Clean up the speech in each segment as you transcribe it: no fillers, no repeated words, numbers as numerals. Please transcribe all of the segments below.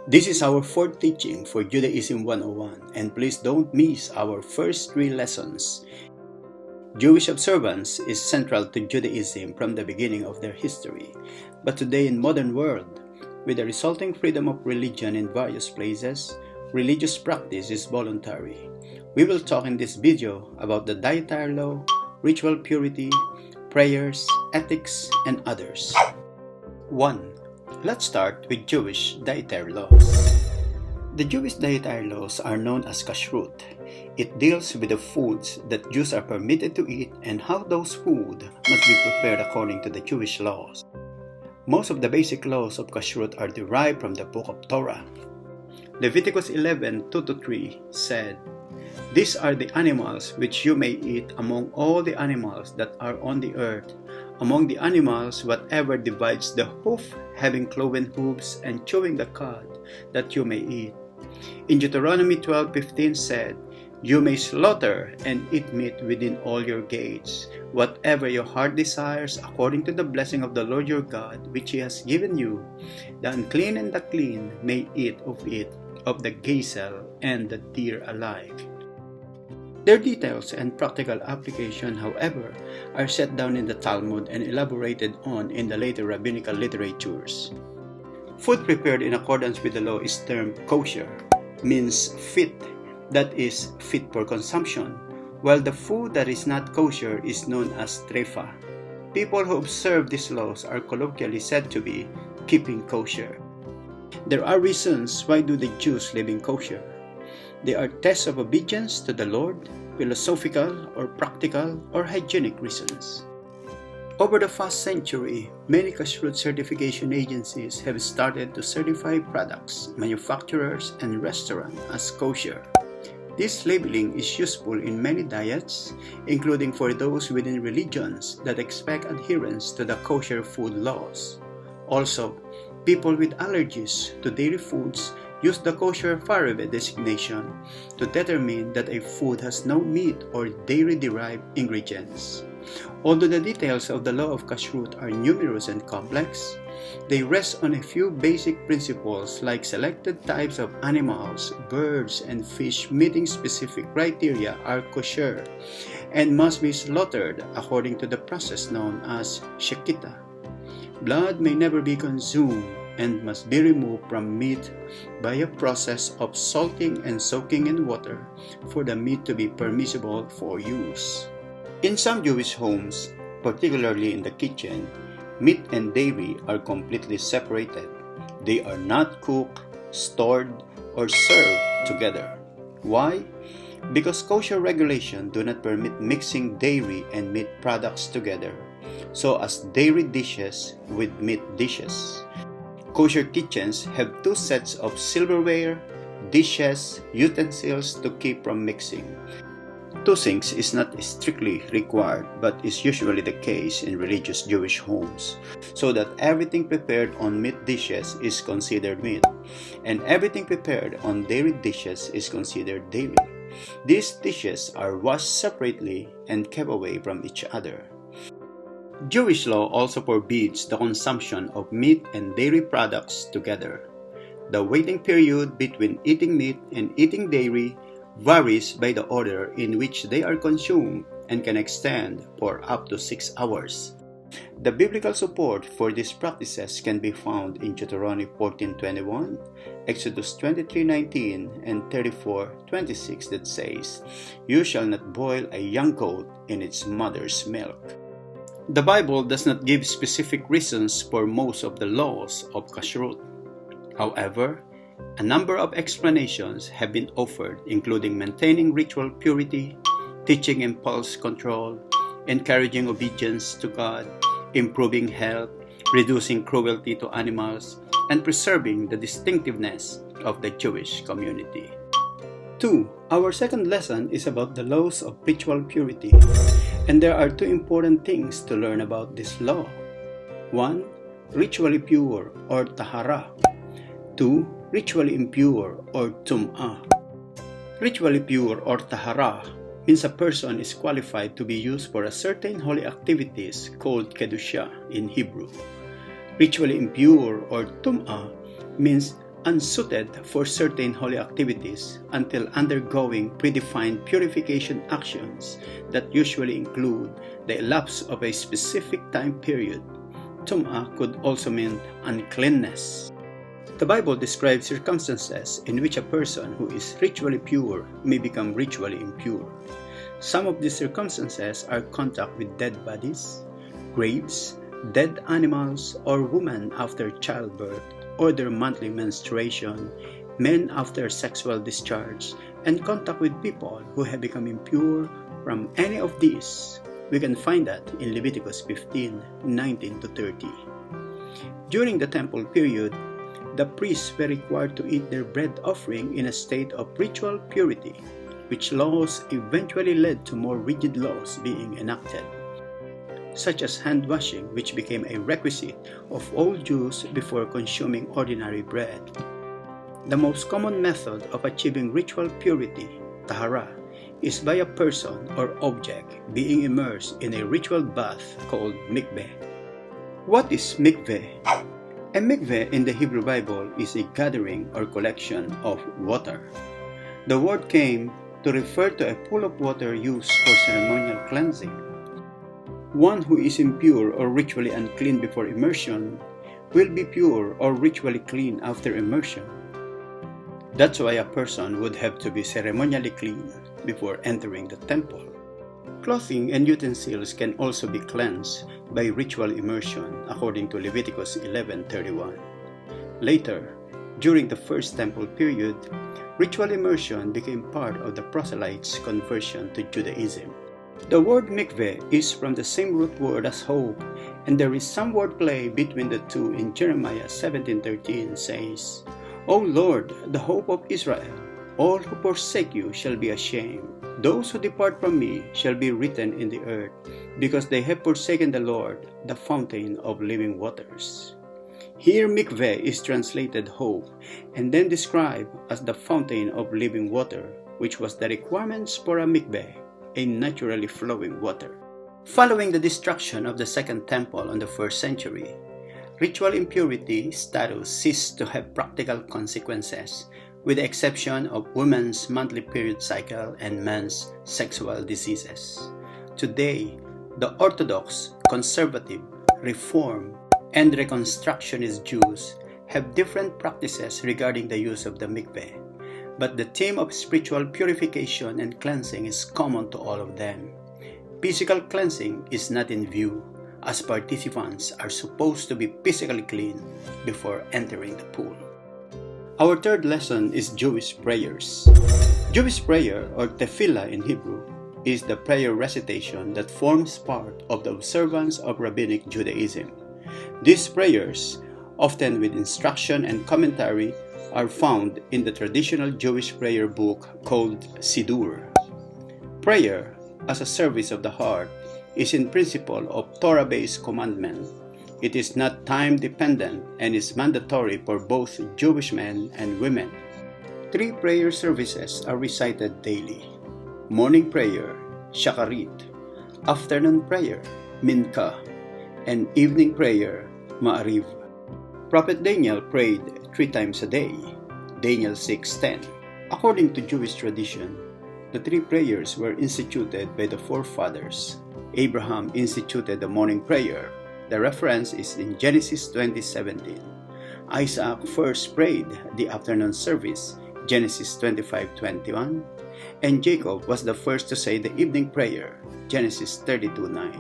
This is our fourth teaching for Judaism 101, and please don't miss our first 3 lessons. Jewish observance is central to Judaism from the beginning of their history, but today in modern world, with the resulting freedom of religion in various places, religious practice is voluntary. We will talk in this video about the Dietary Law, ritual purity, prayers, ethics, and others. 1. Let's start with Jewish dietary laws. The Jewish dietary laws are known as kashrut. It deals with the foods that Jews are permitted to eat and how those foods must be prepared according to the Jewish laws. Most of the basic laws of kashrut are derived from the book of Torah. Leviticus 11:2-3 said, "These are the animals which you may eat among all the animals that are on the earth. Among the animals, whatever divides the hoof, having cloven hooves, and chewing the cud, that you may eat." In Deuteronomy 12:15 said, "You may slaughter and eat meat within all your gates. Whatever your heart desires, according to the blessing of the Lord your God, which He has given you, the unclean and the clean may eat of it, of the gazelle and the deer alike." Their details and practical application, however, are set down in the Talmud and elaborated on in the later rabbinical literatures. Food prepared in accordance with the law is termed kosher, means fit, that is, fit for consumption, while the food that is not kosher is known as trefa. People who observe these laws are colloquially said to be keeping kosher. There are reasons why do the Jews live in kosher. They are tests of obedience to the Lord, philosophical or practical or hygienic reasons. Over the past century, many kashrut certification agencies have started to certify products, manufacturers, and restaurants as kosher. This labeling is useful in many diets, including for those within religions that expect adherence to the kosher food laws. Also, people with allergies to dairy foods use the kosher forever designation to determine that a food has no meat or dairy-derived ingredients. Although the details of the law of kashrut are numerous and complex, they rest on a few basic principles like selected types of animals, birds, and fish meeting specific criteria are kosher and must be slaughtered according to the process known as shechita. Blood may never be consumed and must be removed from meat by a process of salting and soaking in water for the meat to be permissible for use. In some Jewish homes, particularly in the kitchen, meat and dairy are completely separated. They are not cooked, stored, or served together. Why? Because kosher regulations do not permit mixing dairy and meat products together, so as dairy dishes with meat dishes. Kosher kitchens have 2 sets of silverware, dishes, utensils to keep from mixing. 2 sinks is not strictly required but is usually the case in religious Jewish homes, so that everything prepared on meat dishes is considered meat, and everything prepared on dairy dishes is considered dairy. These dishes are washed separately and kept away from each other. Jewish law also forbids the consumption of meat and dairy products together. The waiting period between eating meat and eating dairy varies by the order in which they are consumed and can extend for up to 6 hours. The biblical support for these practices can be found in Deuteronomy 14:21, Exodus 23:19, and 34:26 that says, "You shall not boil a young goat in its mother's milk." The Bible does not give specific reasons for most of the laws of kashrut. However, a number of explanations have been offered, including maintaining ritual purity, teaching impulse control, encouraging obedience to God, improving health, reducing cruelty to animals, and preserving the distinctiveness of the Jewish community. 2. Our second lesson is about the laws of ritual purity. And there are 2 important things to learn about this law. 1. Ritually pure or tahara. 2. Ritually impure or tum'ah. Ritually pure or tahara means a person is qualified to be used for a certain holy activities called kedusha in Hebrew. Ritually impure or tum'ah means unsuited for certain holy activities until undergoing predefined purification actions that usually include the elapse of a specific time period. Tum'ah could also mean uncleanness. The Bible describes circumstances in which a person who is ritually pure may become ritually impure. Some of these circumstances are contact with dead bodies, graves, dead animals, or women after childbirth, or their monthly menstruation, men after sexual discharge, and contact with people who have become impure from any of these. We can find that in Leviticus 15:19-30. During the temple period, the priests were required to eat their bread offering in a state of ritual purity, which laws eventually led to more rigid laws being enacted, such as hand washing, which became a requisite of all Jews before consuming ordinary bread. The most common method of achieving ritual purity, tahara, is by a person or object being immersed in a ritual bath called mikveh. What is mikveh? A mikveh in the Hebrew Bible is a gathering or collection of water. The word came to refer to a pool of water used for ceremonial cleansing. One who is impure or ritually unclean before immersion will be pure or ritually clean after immersion. That's why a person would have to be ceremonially clean before entering the temple. Clothing and utensils can also be cleansed by ritual immersion according to Leviticus 11:31. Later, during the First Temple period, ritual immersion became part of the proselytes' conversion to Judaism. The word mikveh is from the same root word as hope, and there is some wordplay between the two in Jeremiah 17:13 says, O Lord, the hope of Israel, all who forsake you shall be ashamed. Those who depart from me shall be written in the earth, because they have forsaken the Lord, the fountain of living waters. Here mikveh is translated hope, and then described as the fountain of living water, which was the requirements for a mikveh, a naturally flowing water. Following the destruction of the Second Temple in the 1st century, ritual impurity status ceased to have practical consequences, with the exception of women's monthly period cycle and men's sexual diseases. Today, the Orthodox, Conservative, Reform, and Reconstructionist Jews have different practices regarding the use of the mikveh, but the theme of spiritual purification and cleansing is common to all of them. Physical cleansing is not in view, as participants are supposed to be physically clean before entering the pool. Our third lesson is Jewish prayers. Jewish prayer, or tefillah in Hebrew, is the prayer recitation that forms part of the observance of Rabbinic Judaism. These prayers, often with instruction and commentary, are found in the traditional Jewish prayer book called Siddur. Prayer, as a service of the heart, is in principle of Torah-based commandment. It is not time-dependent and is mandatory for both Jewish men and women. 3 prayer services are recited daily: morning prayer, shacharit; afternoon prayer, mincha; and evening prayer, ma'ariv. Prophet Daniel prayed 3 times a day, Daniel 6:10. According to Jewish tradition, the 3 prayers were instituted by the forefathers. Abraham instituted the morning prayer. The reference is in Genesis 20:17. Isaac first prayed the afternoon service, Genesis 25:21, and Jacob was the first to say the evening prayer, Genesis 32:9.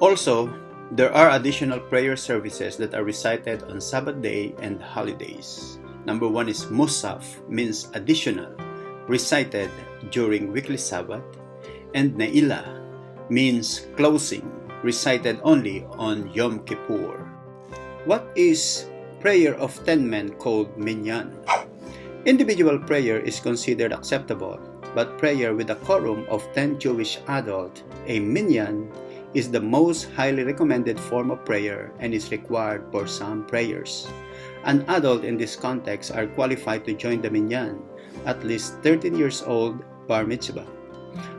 Also, there are additional prayer services that are recited on Sabbath day and holidays. Number 1 is Musaf, means additional, recited during weekly Sabbath, and Ne'ilah means closing, recited only on Yom Kippur. What is prayer of 10 men called minyan? Individual prayer is considered acceptable, but prayer with a quorum of 10 Jewish adults, a minyan, is the most highly recommended form of prayer and is required for some prayers. An adult in this context are qualified to join the minyan, at least 13 years old, bar mitzvah.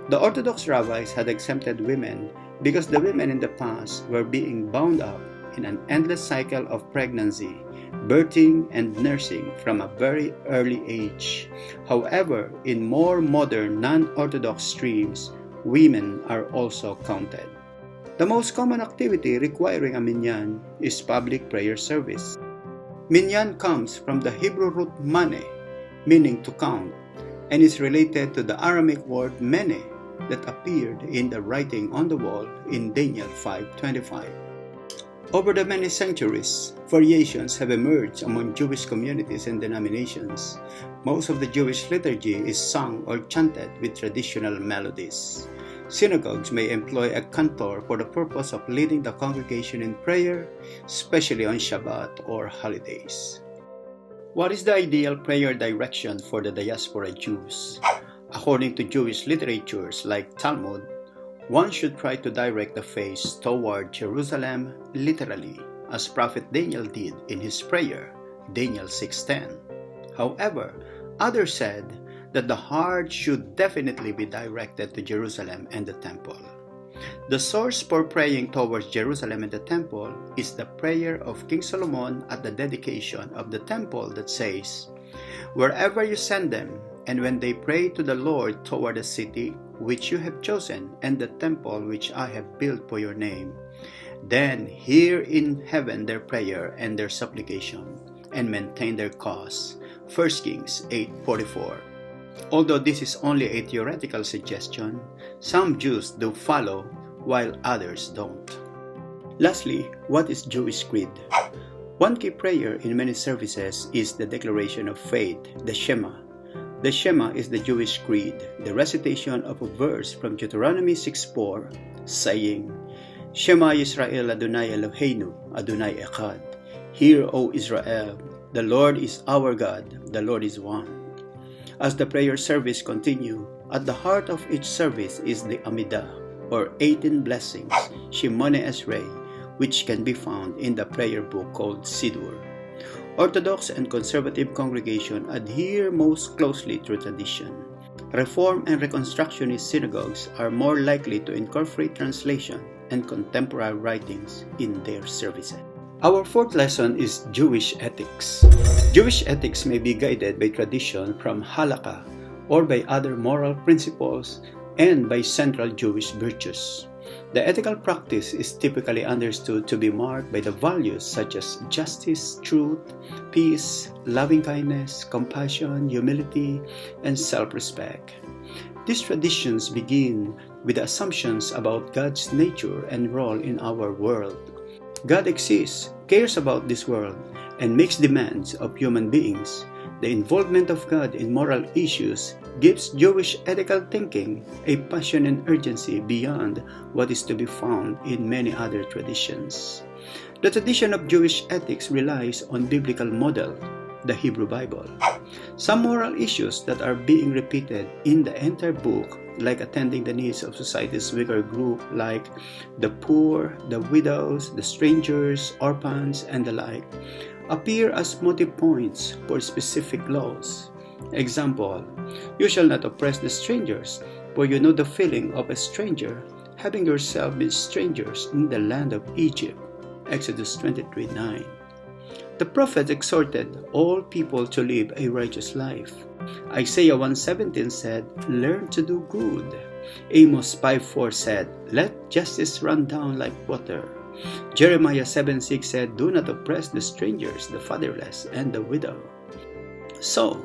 The Orthodox rabbis had exempted women because the women in the past were being bound up in an endless cycle of pregnancy, birthing, and nursing from a very early age. However, in more modern non-Orthodox streams, women are also counted. The most common activity requiring a minyan is public prayer service. Minyan comes from the Hebrew root mane, meaning to count, and is related to the Aramaic word mene that appeared in the writing on the wall in Daniel 5:25. Over the many centuries, variations have emerged among Jewish communities and denominations. Most of the Jewish liturgy is sung or chanted with traditional melodies. Synagogues may employ a cantor for the purpose of leading the congregation in prayer, especially on Shabbat or holidays. What is the ideal prayer direction for the diaspora Jews? According to Jewish literatures like Talmud, one should try to direct the face toward Jerusalem literally, as Prophet Daniel did in his prayer, Daniel 6:10. However, others said that the heart should definitely be directed to Jerusalem and the temple. The source for praying towards Jerusalem and the temple is the prayer of King Solomon at the dedication of the temple that says, "Wherever you send them, and when they pray to the Lord toward the city which you have chosen, and the temple which I have built for your name, then hear in heaven their prayer and their supplication, and maintain their cause." 1 Kings 8:44. Although this is only a theoretical suggestion, some Jews do follow while others don't. Lastly, what is Jewish creed? One key prayer in many services is the declaration of faith, the Shema. The Shema is the Jewish creed, the recitation of a verse from Deuteronomy 6:4, saying, "Shema Yisrael Adonai Eloheinu, Adonai Echad. Hear, O Israel, the Lord is our God, the Lord is one." As the prayer service continue, at the heart of each service is the Amidah, or 18 blessings, Shemone Esrei, which can be found in the prayer book called Siddur. Orthodox and conservative congregation adhere most closely to tradition. Reform and Reconstructionist synagogues are more likely to incorporate translation and contemporary writings in their services. Our fourth lesson is Jewish ethics. Jewish ethics may be guided by tradition from halakha or by other moral principles and by central Jewish virtues. The ethical practice is typically understood to be marked by the values such as justice, truth, peace, loving-kindness, compassion, humility, and self-respect. These traditions begin with the assumptions about God's nature and role in our world. God exists, cares about this world, and makes demands of human beings. The involvement of God in moral issues gives Jewish ethical thinking a passion and urgency beyond what is to be found in many other traditions. The tradition of Jewish ethics relies on biblical model, the Hebrew Bible. Some moral issues that are being repeated in the entire book, like attending the needs of society's weaker group like the poor, the widows, the strangers, orphans, and the like, appear as motive points for specific laws. Example, "You shall not oppress the strangers, for you know the feeling of a stranger, having yourself been strangers in the land of Egypt." Exodus 23:9. The prophet exhorted all people to live a righteous life. Isaiah 1:17 said, "Learn to do good." Amos 5:4 said, "Let justice run down like water." Jeremiah 7:6 said, "Do not oppress the strangers, the fatherless, and the widow." So,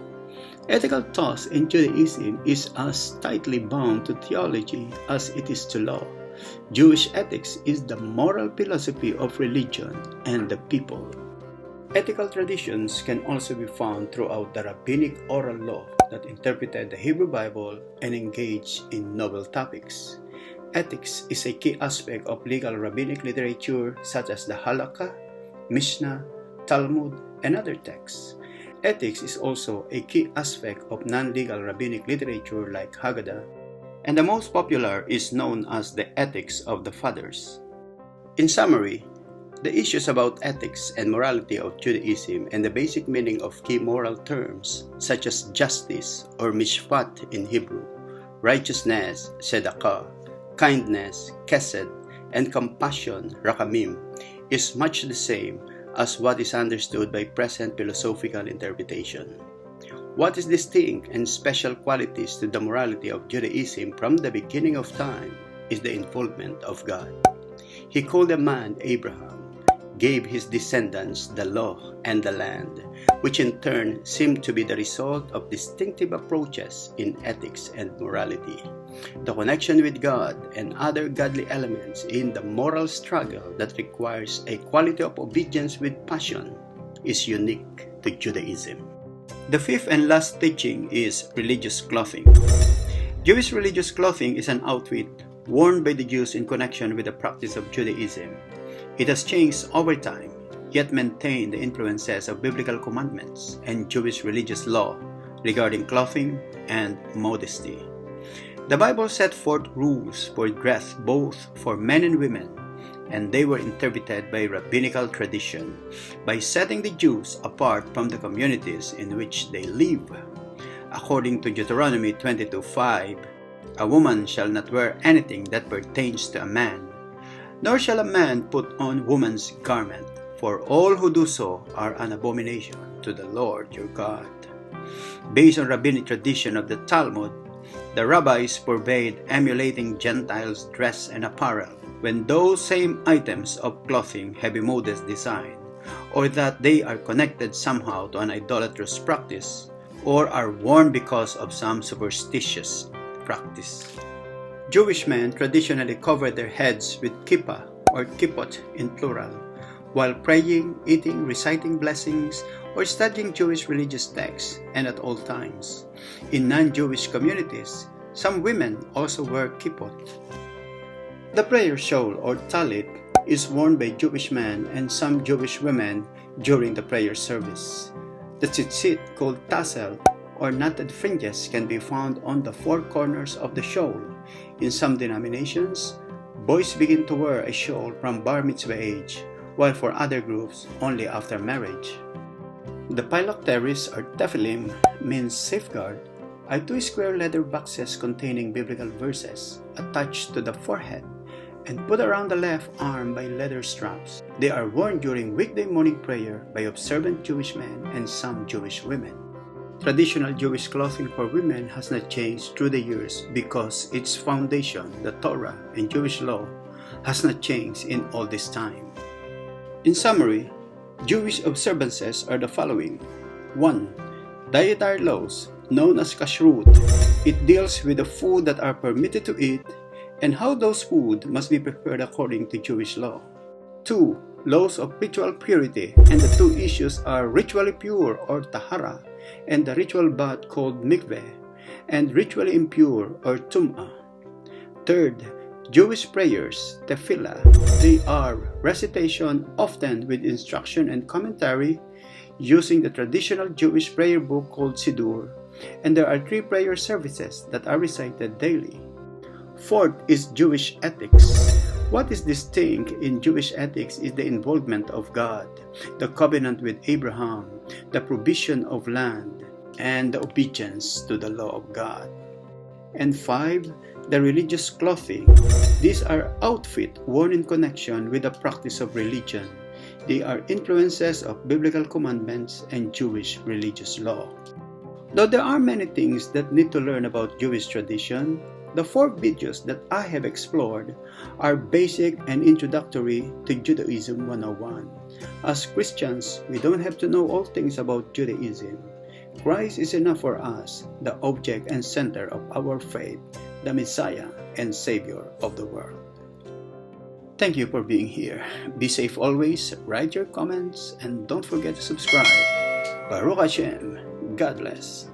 ethical thought in Judaism is as tightly bound to theology as it is to law. Jewish ethics is the moral philosophy of religion and the people. Ethical traditions can also be found throughout the rabbinic oral law that interpreted the Hebrew Bible and engaged in novel topics. Ethics is a key aspect of legal rabbinic literature such as the Halakha, Mishnah, Talmud, and other texts. Ethics is also a key aspect of non-legal rabbinic literature like Haggadah, and the most popular is known as the Ethics of the Fathers. In summary, the issues about ethics and morality of Judaism and the basic meaning of key moral terms such as justice or mishpat in Hebrew, righteousness, tzedakah, kindness, chesed, and compassion, rakamim, is much the same as what is understood by present philosophical interpretation. What is distinct and special qualities to the morality of Judaism from the beginning of time is the involvement of God. He called a man Abraham, gave his descendants the law and the land, which in turn seemed to be the result of distinctive approaches in ethics and morality. The connection with God and other godly elements in the moral struggle that requires a quality of obedience with passion is unique to Judaism. The fifth and last teaching is religious clothing. Jewish religious clothing is an outfit worn by the Jews in connection with the practice of Judaism. It has changed over time, yet maintained the influences of biblical commandments and Jewish religious law regarding clothing and modesty. The Bible set forth rules for dress both for men and women, and they were interpreted by rabbinical tradition by setting the Jews apart from the communities in which they live. According to Deuteronomy 22:5, a woman shall not wear anything that pertains to a man, nor shall a man put on woman's garment, for all who do so are an abomination to the Lord your God. Based on rabbinic tradition of the Talmud, the rabbis forbade emulating Gentiles' dress and apparel when those same items of clothing have a modest design, or that they are connected somehow to an idolatrous practice, or are worn because of some superstitious practice. Jewish men traditionally cover their heads with kippah or kippot in plural, while praying, eating, reciting blessings, or studying Jewish religious texts, and at all times. In non-Jewish communities, some women also wear kippot. The prayer shawl or talit is worn by Jewish men and some Jewish women during the prayer service. The tzitzit, called tassel, or knotted fringes can be found on the four corners of the shawl. In some denominations, boys begin to wear a shawl from bar mitzvah age, while for other groups, only after marriage. The phylacteries or tefillin means safeguard, are two square leather boxes containing biblical verses attached to the forehead and put around the left arm by leather straps. They are worn during weekday morning prayer by observant Jewish men and some Jewish women. Traditional Jewish clothing for women has not changed through the years because its foundation, the Torah and Jewish law, has not changed in all this time. In summary, Jewish observances are the following. 1. Dietary laws, known as kashrut. It deals with the food that are permitted to eat and how those food must be prepared according to Jewish law. 2. Laws of ritual purity, and the two issues are ritually pure or tahara, and the ritual bath called mikveh, and ritually impure or tum'ah. 3rd, Jewish prayers, tefillah. They are recitation often with instruction and commentary using the traditional Jewish prayer book called Siddur, and there are 3 prayer services that are recited daily. 4th is Jewish ethics. What is distinct in Jewish ethics is the involvement of God, the covenant with Abraham, the provision of land, and the obedience to the law of God. And 5, the religious clothing. These are outfits worn in connection with the practice of religion. They are influences of biblical commandments and Jewish religious law. Though there are many things that need to learn about Jewish tradition, the 4 videos that I have explored are basic and introductory to Judaism 101. As Christians, we don't have to know all things about Judaism. Christ is enough for us, the object and center of our faith, the Messiah and Savior of the world. Thank you for being here. Be safe always, write your comments, and don't forget to subscribe. Baruch Hashem. God bless.